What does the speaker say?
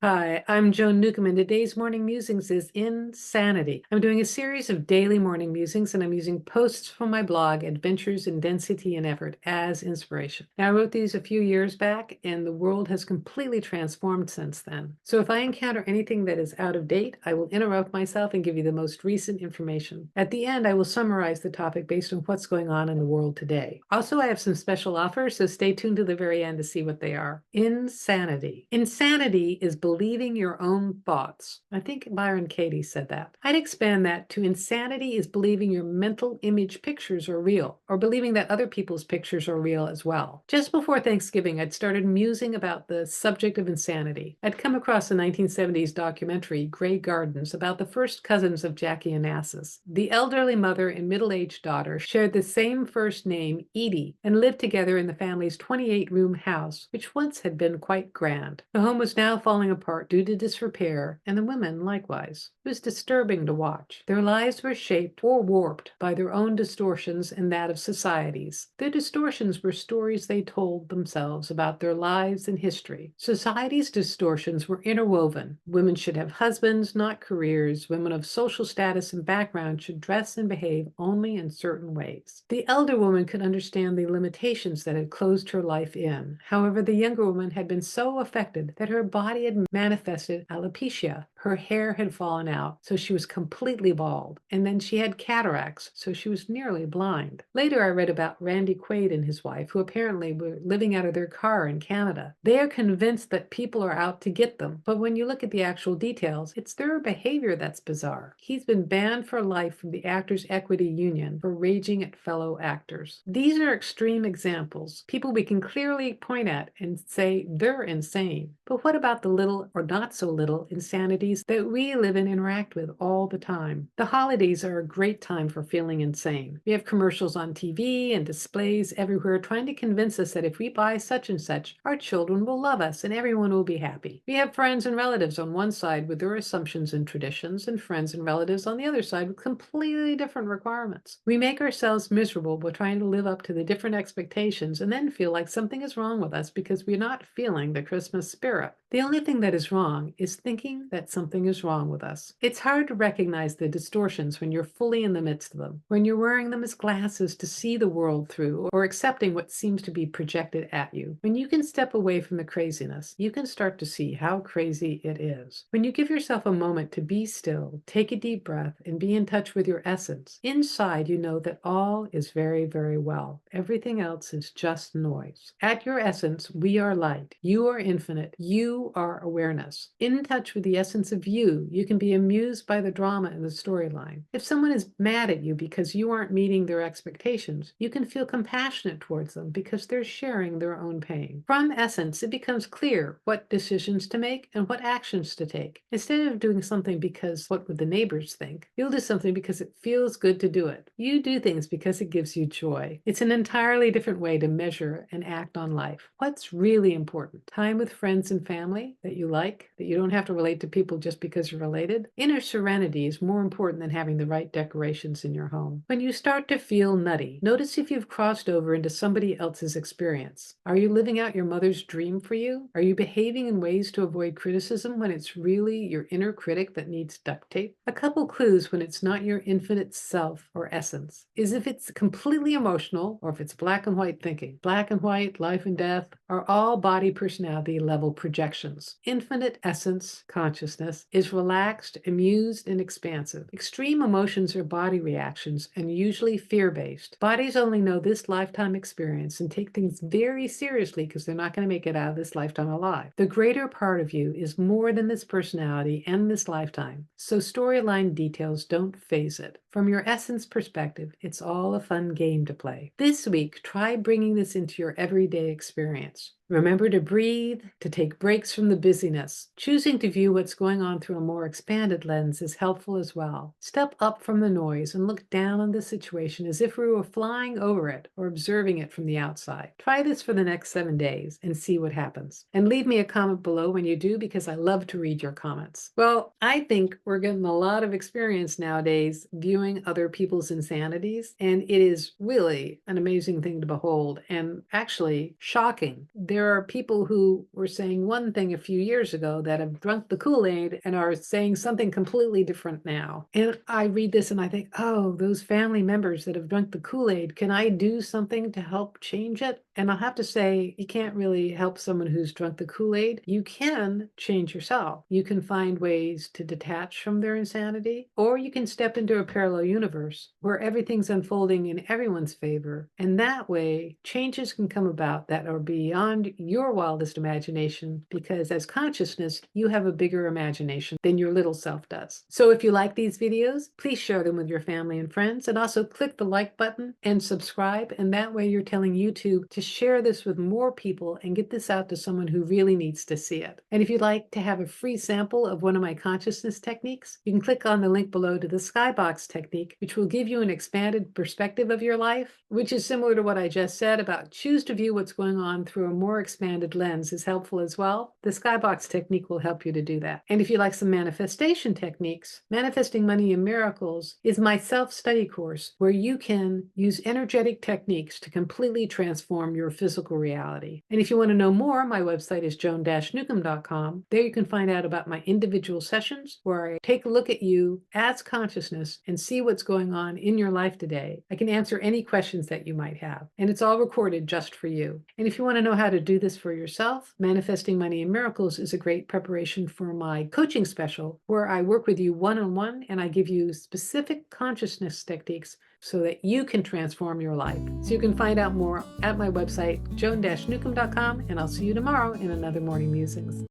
Hi, I'm Joan Newcomb, and today's morning musings is insanity. I'm doing a series of daily morning musings, and I'm using posts from my blog, Adventures in Density and Effort, as inspiration. Now, I wrote these a few years back, and the world has completely transformed since then. So if I encounter anything that is out of date, I will interrupt myself and give you the most recent information. At the end, I will summarize the topic based on what's going on in the world today. Also, I have some special offers, so stay tuned to the very end to see what they are. Insanity. Insanity is believing your own thoughts. I think Byron Katie said that. I'd expand that to insanity is believing your mental image pictures are real, or believing that other people's pictures are real as well. Just before Thanksgiving, I'd started musing about the subject of insanity. I'd come across a 1970s documentary, Grey Gardens, about the first cousins of Jackie Onassis. The elderly mother and middle-aged daughter shared the same first name, Edie, and lived together in the family's 28-room house, which once had been quite grand. The home was now falling apart due to disrepair, and the women likewise. It was disturbing to watch. Their lives were shaped or warped by their own distortions and that of society's. Their distortions were stories they told themselves about their lives and history. Society's distortions were interwoven. Women should have husbands, not careers. Women of social status and background should dress and behave only in certain ways. The elder woman could understand the limitations that had closed her life in. However, the younger woman had been so affected that her body had manifested alopecia. Her hair had fallen out, so she was completely bald. And then she had cataracts, so she was nearly blind. Later, I read about Randy Quaid and his wife, who apparently were living out of their car in Canada. They are convinced that people are out to get them, but when you look at the actual details, it's their behavior that's bizarre. He's been banned for life from the Actors Equity Union for raging at fellow actors. These are extreme examples, people we can clearly point at and say they're insane. But what about the little or not so little insanities that we live and interact with all the time? The holidays are a great time for feeling insane. We have commercials on TV and displays everywhere trying to convince us that if we buy such and such, our children will love us and everyone will be happy. We have friends and relatives on one side with their assumptions and traditions, and friends and relatives on the other side with completely different requirements. We make ourselves miserable by trying to live up to the different expectations and then feel like something is wrong with us because we're not feeling the Christmas spirit. The only thing that is wrong is thinking that something is wrong with us. It's hard to recognize the distortions when you're fully in the midst of them, when you're wearing them as glasses to see the world through or accepting what seems to be projected at you. When you can step away from the craziness, you can start to see how crazy it is. When you give yourself a moment to be still, take a deep breath, and be in touch with your essence, inside you know that all is very, very well. Everything else is just noise. At your essence, we are light. You are infinite. You are awareness. In touch with the essence of you, you can be amused by the drama in the storyline. If someone is mad at you because you aren't meeting their expectations, you can feel compassionate towards them because they're sharing their own pain. From essence, it becomes clear what decisions to make and what actions to take. Instead of doing something because what would the neighbors think, you'll do something because it feels good to do it. You do things because it gives you joy. It's an entirely different way to measure and act on life. What's really important? Time with friends and family that you like, that you don't have to relate to people just because you're related. Inner serenity is more important than having the right decorations in your home. When you start to feel nutty, notice if you've crossed over into somebody else's experience. Are you living out your mother's dream for you? Are you behaving in ways to avoid criticism when it's really your inner critic that needs duct tape? A couple clues when it's not your infinite self or essence is if it's completely emotional or if it's black and white thinking. Black and white, life and death are all body personality level projections. Infinite essence, consciousness, is relaxed, amused, and expansive. Extreme emotions are body reactions and usually fear-based. Bodies only know this lifetime experience and take things very seriously because they're not going to make it out of this lifetime alive. The greater part of you is more than this personality and this lifetime, so storyline details don't phase it. From your essence perspective, it's all a fun game to play. This week, try bringing this into your everyday experience. Remember to breathe, to take breaks from the busyness. Choosing to view what's going on through a more expanded lens is helpful as well. Step up from the noise and look down on the situation as if we were flying over it or observing it from the outside. Try this for the next 7 days and see what happens. And leave me a comment below when you do because I love to read your comments. Well, I think we're getting a lot of experience nowadays viewing viewing other people's insanities. And it is really an amazing thing to behold and actually shocking. There are people who were saying one thing a few years ago that have drunk the Kool-Aid and are saying something completely different now. And I read this and I think, oh, those family members that have drunk the Kool-Aid, can I do something to help change it? And I'll have to say, you can't really help someone who's drunk the Kool-Aid. You can change yourself. You can find ways to detach from their insanity, or you can step into a parallel universe where everything's unfolding in everyone's favor. And that way, changes can come about that are beyond your wildest imagination, because as consciousness, you have a bigger imagination than your little self does. So if you like these videos, please share them with your family and friends, and also click the like button and subscribe. And that way you're telling YouTube to share this with more people and get this out to someone who really needs to see it. And if you'd like to have a free sample of one of my consciousness techniques, you can click on the link below to the skybox technique, which will give you an expanded perspective of your life, which is similar to what I just said about choose to view what's going on through a more expanded lens is helpful as well. The skybox technique will help you to do that. And if you like some manifestation techniques, Manifesting Money and Miracles is my self-study course where you can use energetic techniques to completely transform your physical reality. And if you want to know more, my website is joan-newcomb.com. There you can find out about my individual sessions where I take a look at you as consciousness and see what's going on in your life today. I can answer any questions that you might have, and it's all recorded just for you. And if you want to know how to do this for yourself, Manifesting Money and Miracles is a great preparation for my coaching special where I work with you one-on-one and I give you specific consciousness techniques so that you can transform your life. So you can find out more at my website, joan-newcomb.com, and I'll see you tomorrow in another Morning Musings.